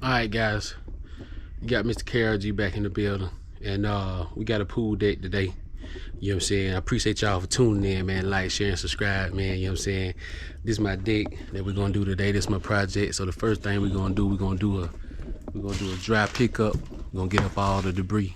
Alright guys, we got Mr. KRG back in the building, and we got a pool deck today. You know what I'm saying? I appreciate y'all for tuning in, man. Like, share, and subscribe, man. You know what I'm saying? This is my deck that we're gonna do today. This is my project. So the first thing we're gonna do a dry pickup. We're gonna get up all the debris.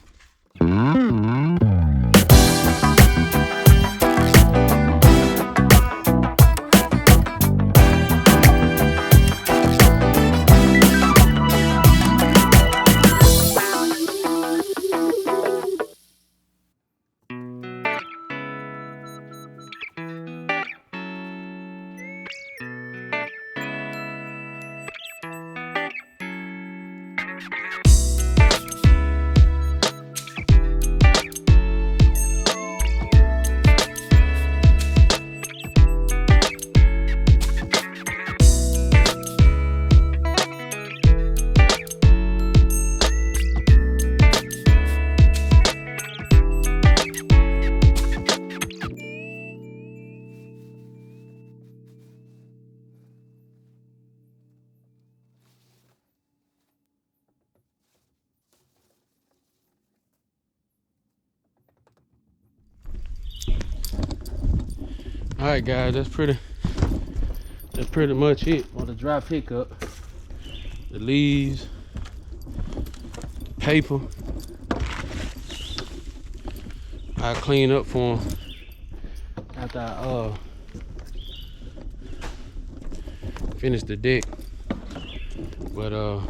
All right, guys, that's pretty much it on the dry pickup. The leaves, paper, I clean up for them after I finish the deck. But as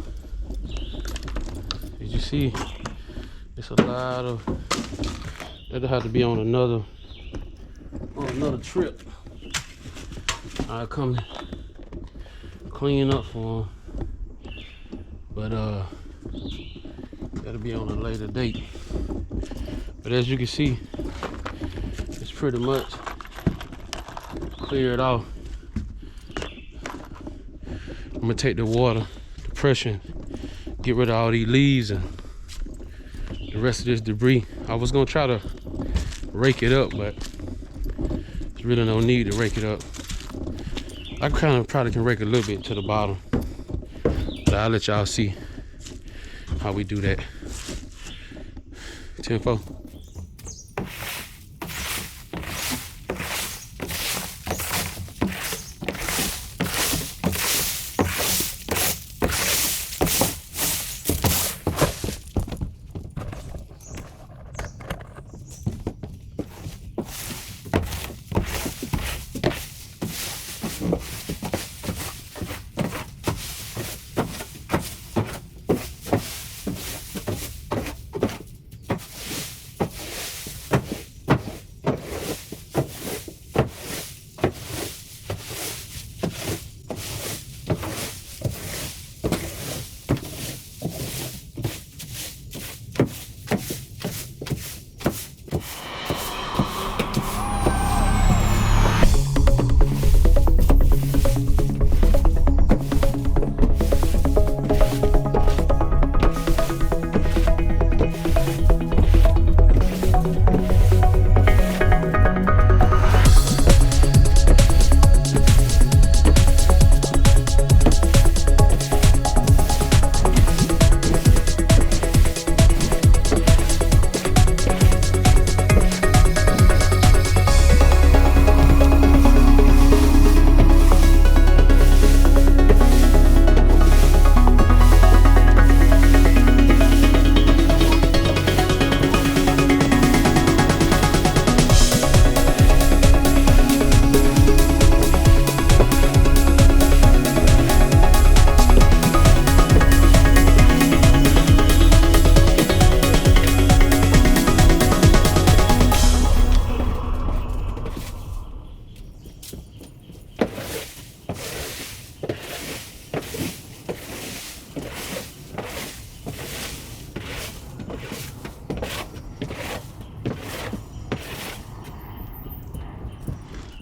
you see, it's a lot of that'll have to be on another trip. I come clean up for them, but that'll be on a later date. But as you can see, it's pretty much cleared off. I'm gonna take the water, the pressure, get rid of all these leaves and the rest of this debris. I was gonna try to rake it up, but there's really no need to rake it up. I kind of probably can rake a little bit to the bottom, but I'll let y'all see how we do that. 10-4.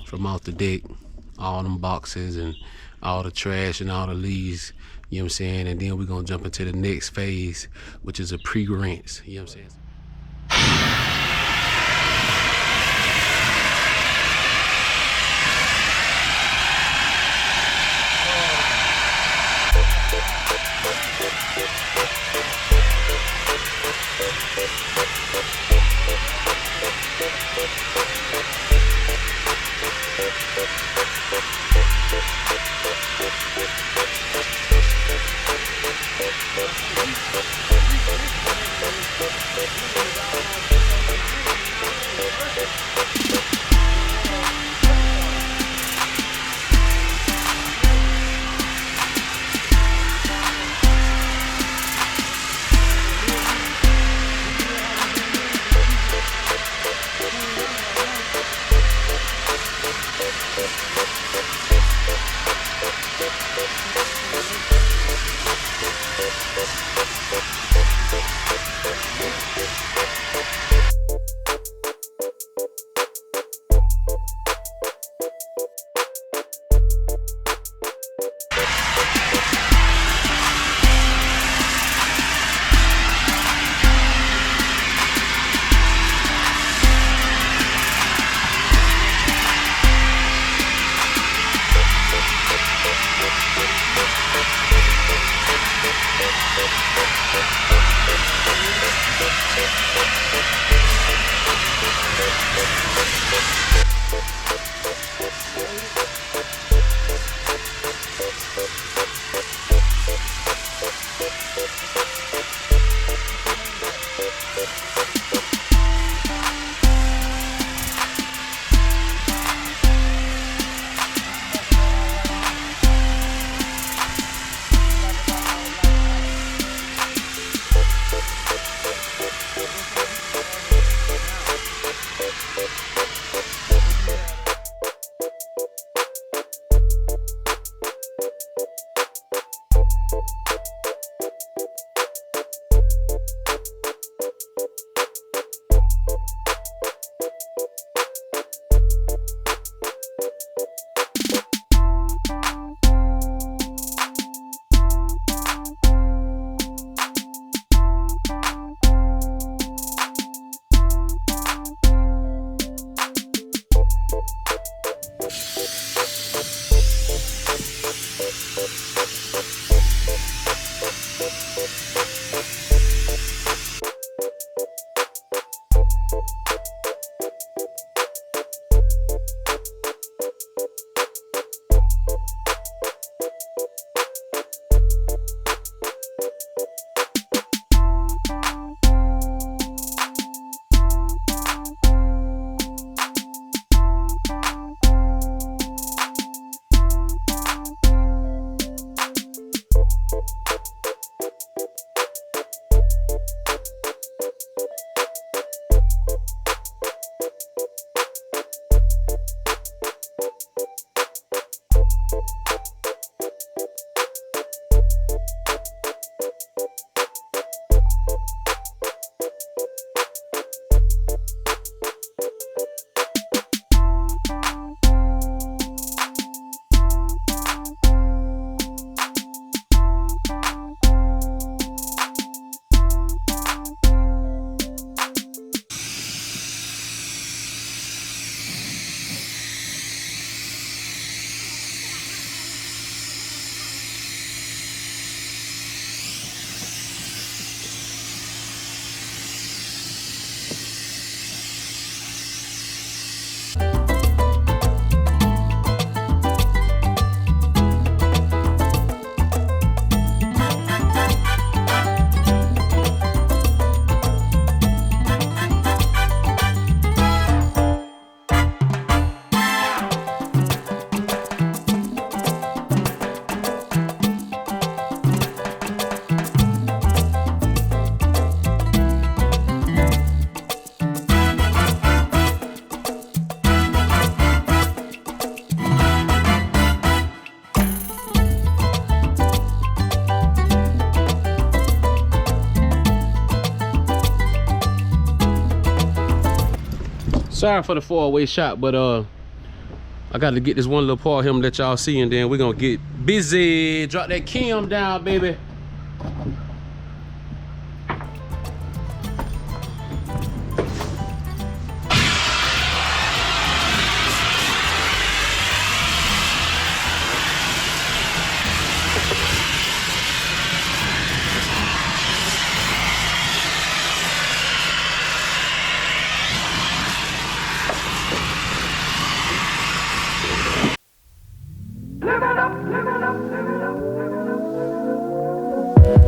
From off the deck, all them boxes and all the trash and all the leaves, you know what I'm saying? And then we're gonna jump into the next phase, which is a pre-rinse, you know what I'm saying? Sorry for the far-away shot, but I got to get this one little part of him that y'all see, and then we're gonna get busy. Drop that cam down, baby. Live it up, live it up, live it up, live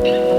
it up.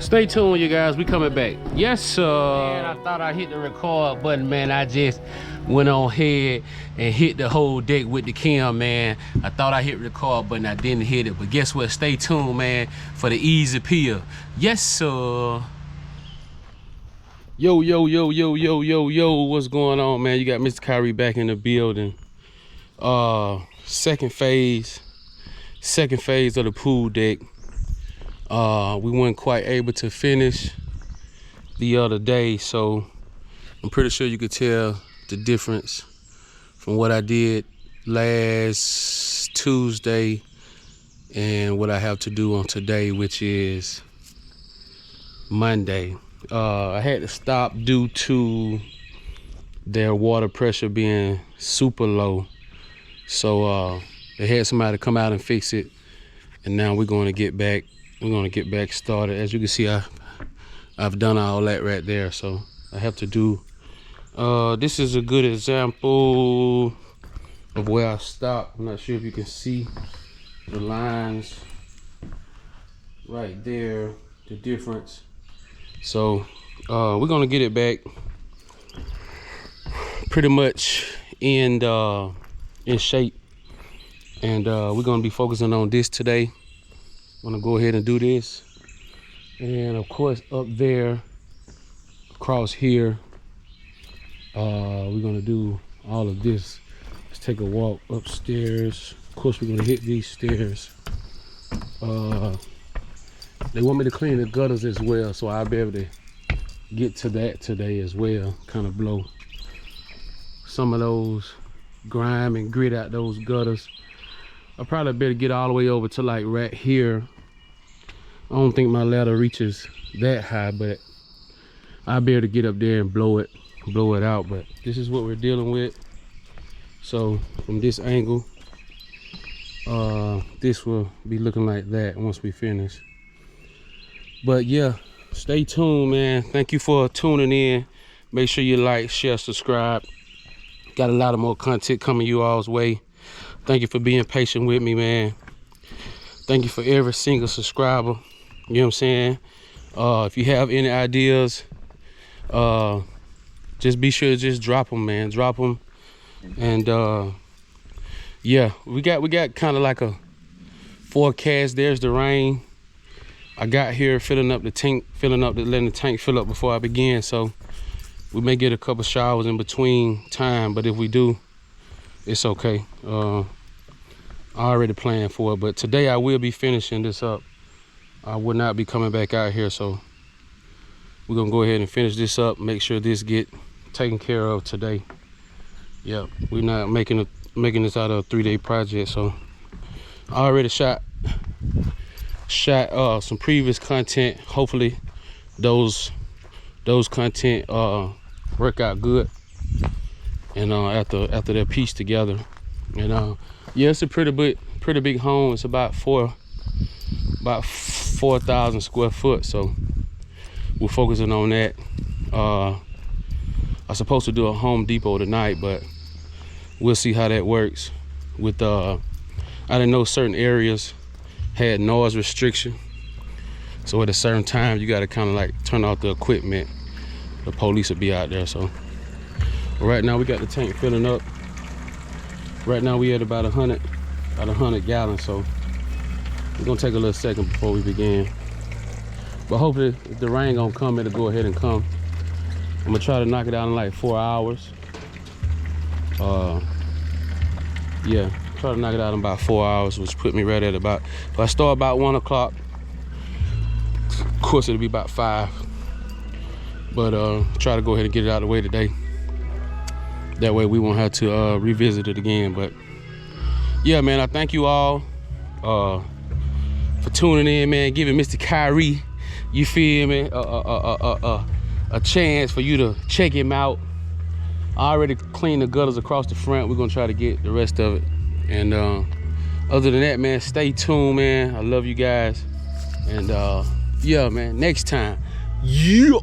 Stay tuned, you guys. We coming back. Yes, sir. Man, I thought I hit the record button, man. I just went on ahead and hit the whole deck with the cam, man. I thought I hit record button. I didn't hit it. But guess what? Stay tuned, man, for the easy peel. Yes, sir. Yo, yo, yo, yo, yo, yo, yo. What's going on, man? You got Mr. Kyrie back in the building. Second phase of the pool deck. We weren't quite able to finish the other day, so I'm pretty sure you could tell the difference from what I did last Tuesday and what I have to do on today, which is Monday. I had to stop due to their water pressure being super low, so they had somebody come out and fix it, and now we're going to get back started. As you can see, I've done all that right there, so I have to do this is a good example of where I stopped. I'm not sure if you can see the lines right there, the difference. So we're gonna get it back pretty much in shape, and we're gonna be focusing on this today. I'm gonna go ahead and do this, and of course up there across here we're gonna do all of this. Let's take a walk upstairs. Of course we're gonna hit these stairs. They want me to clean the gutters as well, so I'll be able to get to that today as well. Kind of blow some of those grime and grit out those gutters. I probably better get all the way over to like right here. I don't think my ladder reaches that high, but I'll be able to get up there and blow it out. But this is what we're dealing with. So from this angle, this will be looking like that once we finish. But yeah, stay tuned, man. Thank you for tuning in. Make sure you like, share, subscribe. Got a lot of more content coming you all's way. Thank you for being patient with me, man. Thank you for every single subscriber. You know what I'm saying? If you have any ideas, just be sure to just drop them, man. Drop them. And yeah, we got kind of like a forecast. There's the rain. I got here letting the tank fill up before I began. So we may get a couple showers in between time, but if we do, it's okay. I already planned for it, but today I will be finishing this up. I will not be coming back out here, so we're gonna go ahead and finish this up, make sure this get taken care of today. Yep, we're not making this out of a 3-day project. So I already shot some previous content. Hopefully those content work out good, and after they're pieced together. And yeah, it's a pretty big home. It's about 4,000 square foot, so we're focusing on that. I'm supposed to do a Home Depot tonight, but we'll see how that works. With I didn't know certain areas had noise restriction, so at a certain time you got to kind of like turn off the equipment. The police will be out there. So right now we got the tank filling up. Right now we at about 100 gallons, so we're gonna take a little second before we begin. But hopefully, if the rain gonna come, it'll go ahead and come. I'm gonna try to knock it out in like 4 hours. Yeah, try to knock it out in about 4 hours, which put me right at about, if I start about 1 o'clock, of course it'll be about 5. But try to go ahead and get it out of the way today. That way we won't have to revisit it again. But yeah, man, I thank you all for tuning in, man, giving Mr. Kyrie, you feel me, a chance for you to check him out. I already cleaned the gutters across the front. We're gonna try to get the rest of it. And other than that, man, stay tuned, man. I love you guys. And yeah, man, next time, yeah.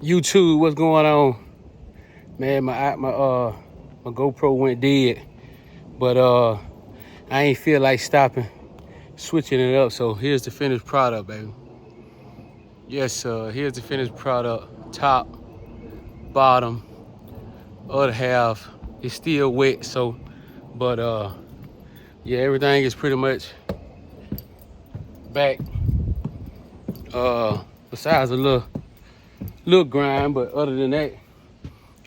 YouTube, what's going on? Man, my GoPro went dead, but I ain't feel like stopping, switching it up. So here's the finished product, baby. Yes, here's the finished product. Top, bottom, other half is still wet. So, but yeah, everything is pretty much back. Besides a little grind, but other than that,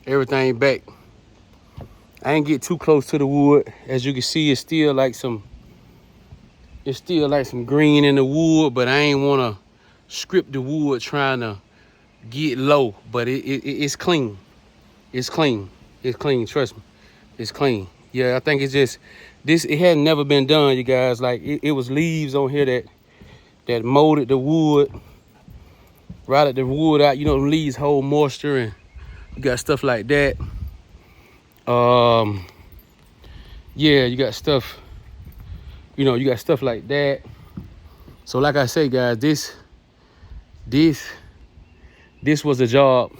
everything back. I ain't get too close to the wood. As you can see, it's still like some green in the wood, but I ain't wanna script the wood trying to get low. But it's clean. It's clean. It's clean. Trust me, it's clean. Yeah, I think it's just this. It had never been done, you guys. Like it was leaves on here that molded the wood, rotted the wood out. You know, the leaves hold moisture, and you got stuff like that. Yeah, you got stuff. You know, you got stuff like that. So, like I say, guys, this was a job.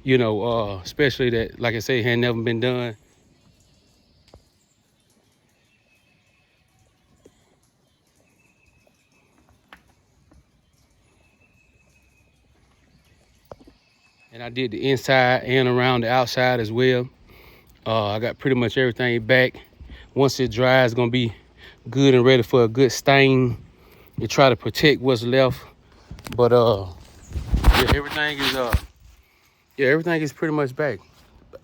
You know, especially that, like I say, had never been done. And I did the inside and around the outside as well. I got pretty much everything back. Once it dries, it's gonna be good and ready for a good stain. You try to protect what's left. But yeah, everything is pretty much back.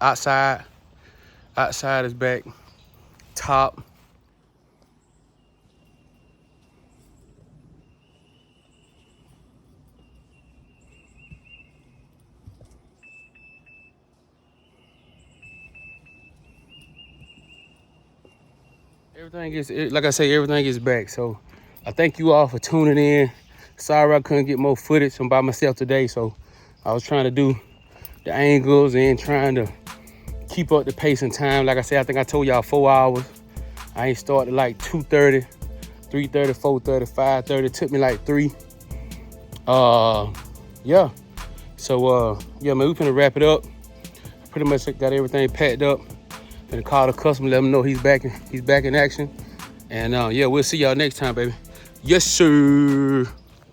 Outside is back. Top. Everything is, like I say, everything is back. So I thank you all for tuning in. Sorry I couldn't get more footage. I'm by myself today, so I was trying to do the angles and trying to keep up the pace and time. Like I said, I think I told y'all 4 hours. I ain't started like 2:30, 3:30, 4:30, 5:30. It took me like 3. Yeah. So yeah, man, we finna wrap it up. Pretty much got everything packed up. Gonna call the customer, let him know he's back in action. And yeah, we'll see y'all next time, baby. Yes, sir.